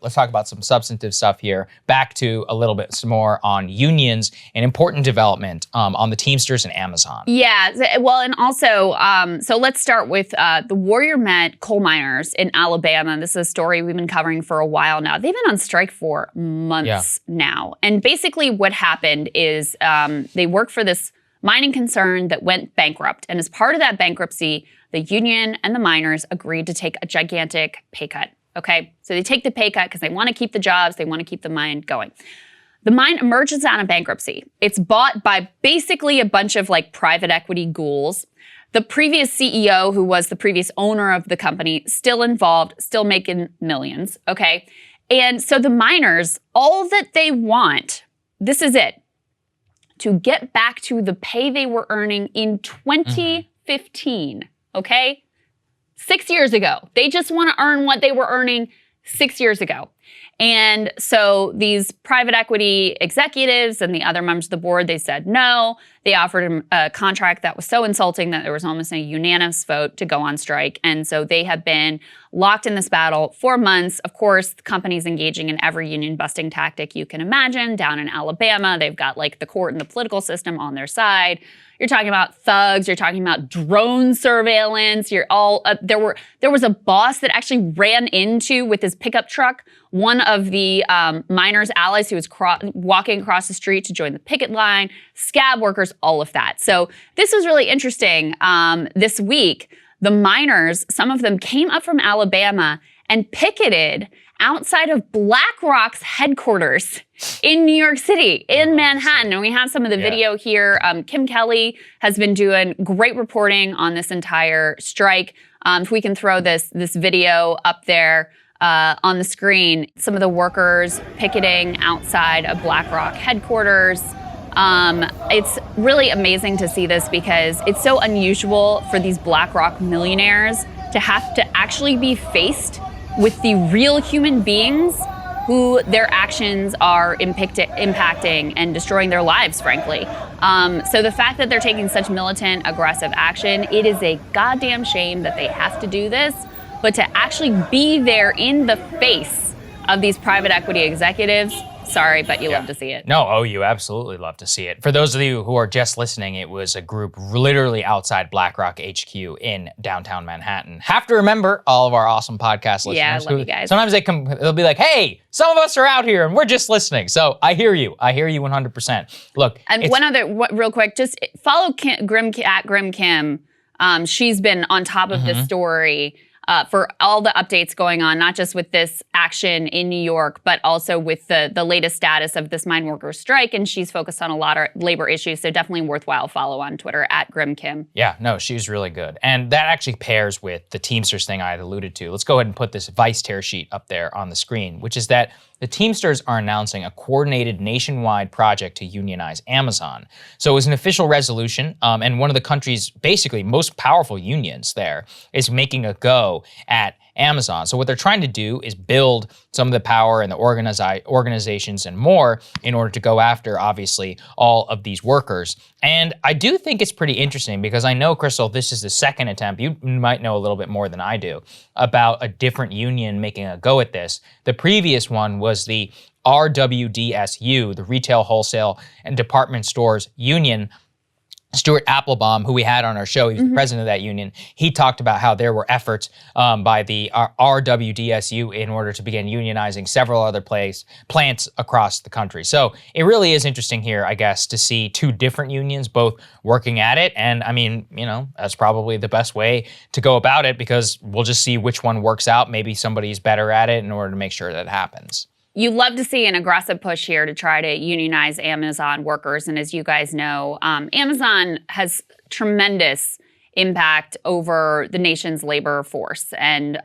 let's talk about some substantive stuff here. Back to a little bit more on unions and important development on the Teamsters and Amazon. Yeah, well, and also, so let's start with the Warrior Met coal miners in Alabama. This is a story we've been covering for a while now. They've been on strike for months now. And basically what happened is they worked for this mining concern that went bankrupt. And as part of that bankruptcy, the union and the miners agreed to take a gigantic pay cut, okay? So they take the pay cut because they want to keep the jobs, they want to keep the mine going. The mine emerges out of bankruptcy. It's bought by basically a bunch of like private equity ghouls. The previous CEO, who was the previous owner of the company, still involved, still making millions, okay? And so the miners, all that they want, this is it, to get back to the pay they were earning in 2015, okay? 6 years ago. They just want to earn what they were earning 6 years ago. And so these private equity executives and the other members of the board, they said no. They offered him a contract that was so insulting that there was almost a unanimous vote to go on strike. And so they have been locked in this battle for months. Of course, the company's engaging in every union busting tactic you can imagine. Down in Alabama, they've got like the court and the political system on their side. You're talking about thugs. You're talking about drone surveillance. You're all there was a boss that actually ran into with his pickup truck one of the miners' allies who was walking across the street to join the picket line, scab workers, all of that. So this was really interesting. This week, the miners, some of them came up from Alabama and picketed outside of Blackrock's headquarters in New York City, in Manhattan. And we have some of the video here. Kim Kelly has been doing great reporting on this entire strike. If we can throw this video up there on the screen, some of the workers picketing outside of Blackrock headquarters. It's really amazing to see this because it's so unusual for these Blackrock millionaires to have to actually be faced with the real human beings who their actions are impacting and destroying their lives, frankly. So the fact that they're taking such militant, aggressive action, it is a goddamn shame that they have to do this, but to actually be there in the face of these private equity executives, sorry, but you love to see it. No, you absolutely love to see it. For those of you who are just listening, it was a group literally outside Blackrock HQ in downtown Manhattan. Have to remember all of our awesome podcast listeners. Yeah, I love you guys. Sometimes they'll be like, hey, some of us are out here and we're just listening. So I hear you. I hear you 100%. Look. And one other, real quick, just follow Grim Kim. She's been on top of this story for all the updates going on, not just with this action in New York, but also with the latest status of this mine workers strike. And she's focused on a lot of labor issues. So definitely worthwhile follow on Twitter at Grim Kim. Yeah, no, she's really good. And that actually pairs with the Teamsters thing I had alluded to. Let's go ahead and put this Vice tear sheet up there on the screen, which is that the Teamsters are announcing a coordinated nationwide project to unionize Amazon. So it was an official resolution, and one of the country's basically most powerful unions there is making a go at Amazon. So what they're trying to do is build some of the power and the organizations and more in order to go after, obviously, all of these workers. And I do think it's pretty interesting because I know, Krystal, this is the second attempt. You might know a little bit more than I do about a different union making a go at this. The previous one was the RWDSU, the Retail, Wholesale, and Department Stores Union. Stuart Applebaum, who we had on our show, he's the president of that union, he talked about how there were efforts by the RWDSU in order to begin unionizing several other plants across the country. So it really is interesting here, I guess, to see two different unions both working at it. And I mean, you know, that's probably the best way to go about it because we'll just see which one works out. Maybe somebody's better at it in order to make sure that happens. You love to see an aggressive push here to try to unionize Amazon workers. And as you guys know, Amazon has tremendous impact over the nation's labor force and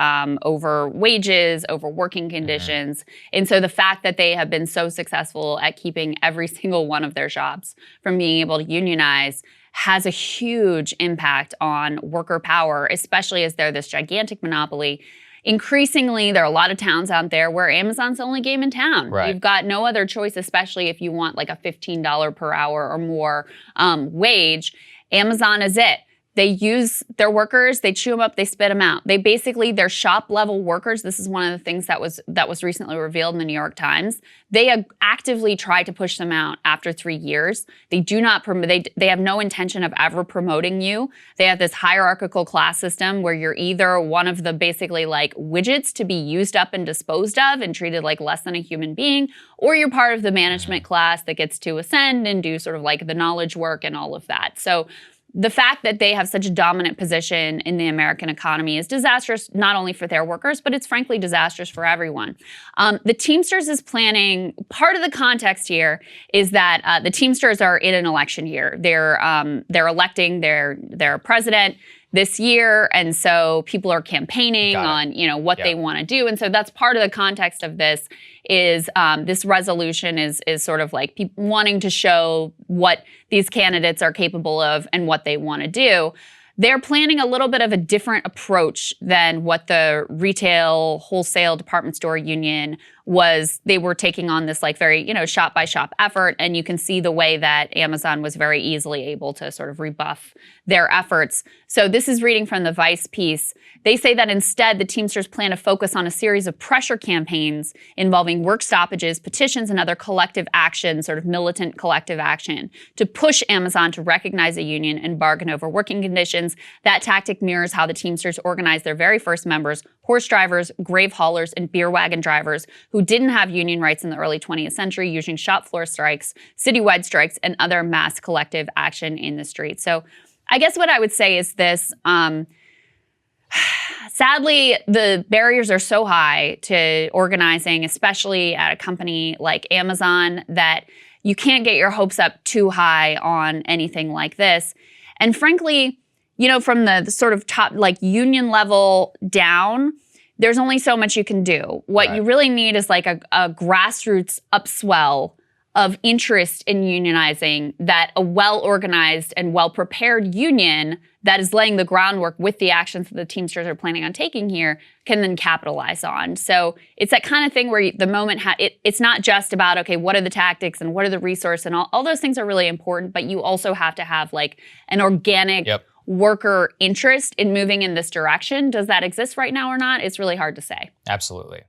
over wages, over working conditions. And so the fact that they have been so successful at keeping every single one of their jobs from being able to unionize has a huge impact on worker power, especially as they're this gigantic monopoly. Increasingly, there are a lot of towns out there where Amazon's the only game in town. Right. You've got no other choice, especially if you want like a $15 per hour or more wage. Amazon is it. They use their workers, they chew them up, they spit them out. They basically, they're shop level workers. This is one of the things that was recently revealed in the New York Times. They actively try to push them out after 3 years. They do not promote, they have no intention of ever promoting you. They have this hierarchical class system where you're either one of the basically like widgets to be used up and disposed of and treated like less than a human being, or you're part of the management class that gets to ascend and do sort of like the knowledge work and all of that. So the fact that they have such a dominant position in the American economy is disastrous, not only for their workers, but it's frankly disastrous for everyone. The Teamsters is planning, part of the context here is that the Teamsters are in an election year. They're electing their president this year, and so people are campaigning on what they want to do, and so that's part of the context of this. Is this resolution is sort of like people wanting to show what these candidates are capable of and what they want to do. They're planning a little bit of a different approach than what the retail wholesale department store union was. They were taking on this like very, shop by shop effort. And you can see the way that Amazon was very easily able to sort of rebuff their efforts. So this is reading from the Vice piece. They say that instead, the Teamsters plan to focus on a series of pressure campaigns involving work stoppages, petitions, and other collective action, sort of militant collective action, to push Amazon to recognize a union and bargain over working conditions. That tactic mirrors how the Teamsters organized their very first members, horse drivers, grave haulers, and beer wagon drivers who didn't have union rights in the early 20th century, using shop floor strikes, citywide strikes, and other mass collective action in the streets. So I guess what I would say is this. Sadly, the barriers are so high to organizing, especially at a company like Amazon, that you can't get your hopes up too high on anything like this. And frankly, from the sort of top, like union level down, there's only so much you can do. What you really need is like a grassroots upswell of interest in unionizing that a well-organized and well-prepared union that is laying the groundwork with the actions that the Teamsters are planning on taking here can then capitalize on. So it's that kind of thing where the moment, it's not just about, okay, what are the tactics and what are the resources, and all those things are really important, but you also have to have like an organic worker interest in moving in this direction. Does that exist right now or not? It's really hard to say. Absolutely.